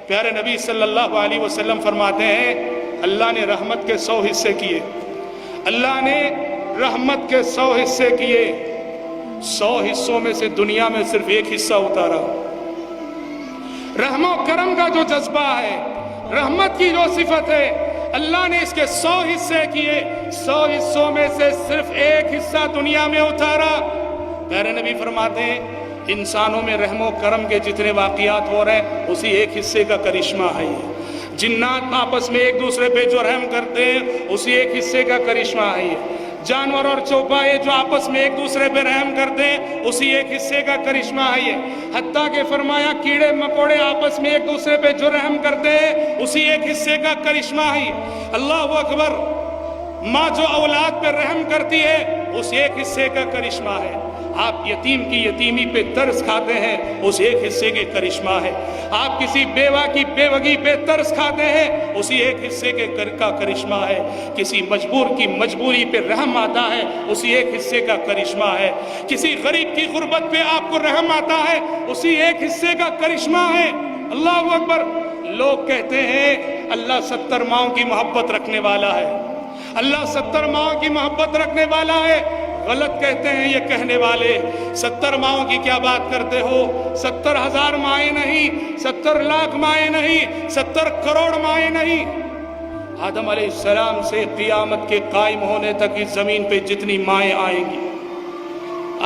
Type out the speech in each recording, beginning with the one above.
پیارے نبی صلی اللہ علیہ وسلم فرماتے ہیں اللہ نے رحمت کے 100 حصے کیے، اللہ نے رحمت کے 100 حصے کیے، 100 حصوں میں سے دنیا میں صرف ایک حصہ اتارا۔ رحم و کرم کا جو جذبہ ہے، رحمت کی جو صفت ہے، اللہ نے اس کے 100 حصے کیے، 100 حصوں میں سے صرف ایک حصہ دنیا میں اتارا۔ پیارے نبی فرماتے ہیں انسانوں میں رحم و کرم کے جتنے واقعات ہو رہے ہیں اسی ایک حصے کا کرشمہ ہے یہ۔ جنات آپس میں ایک دوسرے پہ جو رحم کرتے ہیں اسی ایک حصے کا کرشمہ ہے یہ۔ جانور اور چوپائے جو آپس میں ایک دوسرے پہ رحم کرتے ہیں اسی ایک حصے کا کرشمہ ہے یہ۔ حتیٰ کہ فرمایا کیڑے مکوڑے آپس میں ایک دوسرے پہ جو رحم کرتے ہیں اسی ایک حصے کا کرشمہ ہے یہ۔ اللہ اکبر، ماں جو اولاد پہ رحم کرتی ہے اس ایک حصے کا کرشمہ ہے۔ آپ یتیم کی یتیمی پہ ترس کھاتے ہیں اس ایک حصے کے کرشمہ ہے۔ آپ کسی بیوہ کی بیوگی پہ ترس کھاتے ہیں اسی ایک حصے کا کرشمہ ہے۔ کسی مجبور کی مجبوری پہ رحم آتا ہے اسی ایک حصے کا کرشمہ ہے۔ کسی غریب کی غربت پہ آپ کو رحم آتا ہے اسی ایک حصے کا کرشمہ ہے۔ اللہ اکبر، لوگ کہتے ہیں اللہ 70 ماؤں کی محبت رکھنے والا ہے، اللہ 70 ماؤں کی محبت رکھنے والا ہے۔ غلط کہتے ہیں یہ کہنے والے۔ 70 ماؤں کی کیا بات کرتے ہو؟ 70,000 مائیں نہیں، 70 لاکھ مائیں نہیں، 70 کروڑ مائیں نہیں۔ آدم علیہ السلام سے قیامت کے قائم ہونے تک اس زمین پہ جتنی مائیں آئیں گی،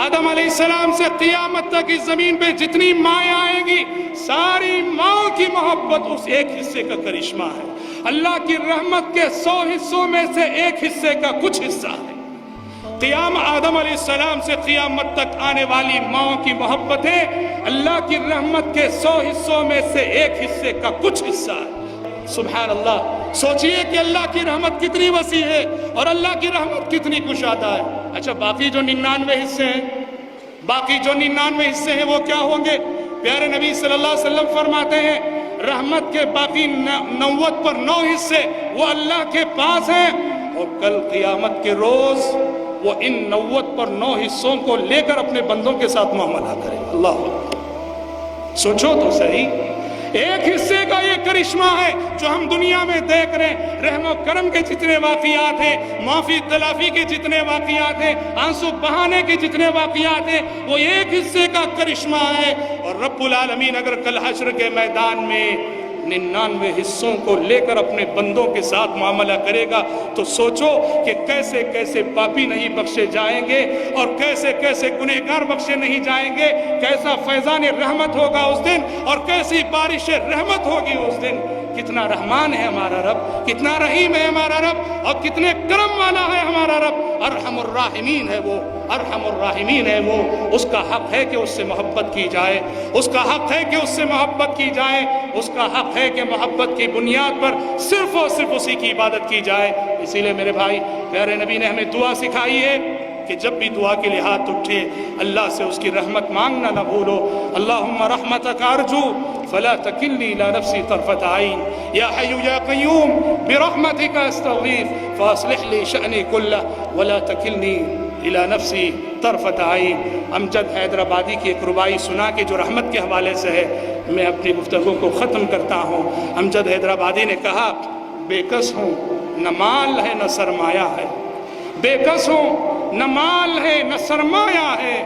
آدم علیہ السلام سے قیامت تک اس زمین پہ جتنی مائیں آئیں گی، ساری ماؤں کی محبت اس ایک حصے کا کرشمہ ہے۔ اللہ کی رحمت کے 100 حصوں میں سے ایک حصے کا کچھ حصہ ہے۔ قیام آدم علیہ السلام سے قیامت تک آنے والی ماؤں کی محبتیں اللہ کی رحمت کے 100 حصوں میں سے ایک حصے کا کچھ حصہ ہے۔ سبحان اللہ، سوچئے کہ اللہ کی رحمت کتنی وسیع ہے اور اللہ کی رحمت کتنی کشادہ ہے۔ اچھا باقی جو 99 حصے ہیں، باقی جو 99 حصے ہیں وہ کیا ہوں گے؟ پیارے نبی صلی اللہ علیہ وسلم فرماتے ہیں رحمت کے باقی 90 پر 9 حصے وہ اللہ کے پاس ہیں، اور کل قیامت کے روز وہ ان 90 پر 9 حصوں کو لے کر اپنے بندوں کے ساتھ معاملہ کرے۔ اللہ اکبر، سوچو تو صحیح، ایک حصے کا یہ کرشمہ ہے جو ہم دنیا میں دیکھ رہے ہیں۔ رحم و کرم کے جتنے واقعات ہیں، معافی تلافی کے جتنے واقعات ہیں، آنسو بہانے کے جتنے واقعات ہیں، وہ ایک حصے کا کرشمہ ہے۔ اور رب العالمین اگر کل حشر کے میدان میں 99 حصوں کو لے کر اپنے بندوں کے ساتھ معاملہ کرے گا تو سوچو کہ کیسے کیسے پاپی نہیں بخشے جائیں گے اور کیسے کیسے گنہگار بخشے نہیں جائیں گے، کیسا فیضان رحمت ہوگا اس دن اور کیسی بارش رحمت ہوگی اس دن۔ کتنا رحمان ہے ہمارا رب، کتنا رحیم ہے ہمارا رب، اور کتنے کرم والا ہے ہمارا رب۔ ارحم الراحمین ہے وہ، ارحم الراحمین ہے وہ۔ اس کا حق ہے کہ اس سے محبت کی جائے، اس کا حق ہے کہ اس سے محبت کی جائے، اس کا حق ہے کہ محبت کی بنیاد پر صرف اور صرف اسی کی عبادت کی جائے۔ اسی لیے میرے بھائی، پیارے نبی نے ہمیں دعا سکھائی ہے کہ جب بھی دعا کے لیے ہاتھ اٹھے اللہ سے اس کی رحمت مانگنا نہ بھولو۔ اللہم رحمتک ارجو فلا تکلنی الی نفسی طرفۃ عین، یا حی یا قیوم برحمتک استغیث فاصلح لی شأنی کلہ ولا تکلنی الی نفسی طرفۃ عین۔ امجد حیدرآبادی کی ایک ربائی سنا کے جو رحمت کے حوالے سے ہے، میں اپنی گفتگو کو ختم کرتا ہوں۔ امجد حیدرآبادی نے کہا بے کس ہوں، نہ مال ہے نہ سرمایہ ہے، بے کس ہوں، نہ مال ہے نہ سرمایہ ہے،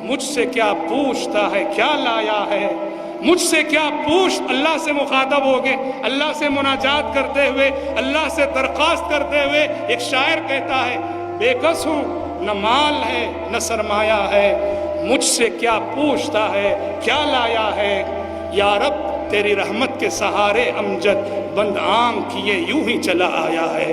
مجھ سے کیا پوچھتا ہے کیا لایا ہے، مجھ سے کیا پوچھ۔ اللہ سے مخاطب ہو گئے، اللہ سے مناجات کرتے ہوئے، اللہ سے درخواست کرتے ہوئے ایک شاعر کہتا ہے بے کس ہوں، نہ مال ہے نہ سرمایہ ہے، مجھ سے کیا پوچھتا ہے کیا لایا ہے، یا رب تیری رحمت کے سہارے امجد بند آنکھ کیے یوں ہی چلا آیا ہے۔